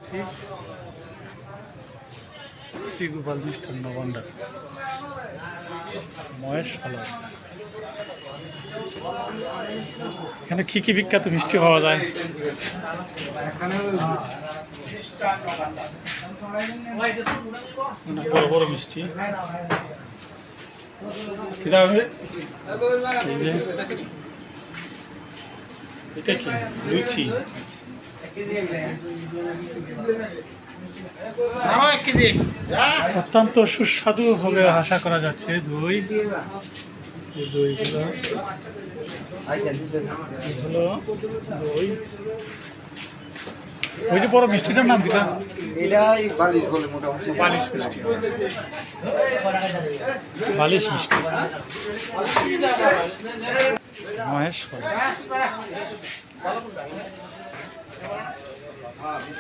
আসছি শ্রী গোপাল মিষ্টান্ন ভান্ডার মহেশ হল। এখানে কি কি বিখ্যাত মিষ্টি পাওয়া যায়? বড় বড় মিষ্টি, এটা কি লুচি, অত্যন্ত সুস্বাদু হবে আশা করা যাচ্ছে। দই, দইগুলো হলো দই। ওই যে বড় মিষ্টিটার নাম কি? বালিশ মিষ্টি, বালিশ মিষ্টি মহেশ।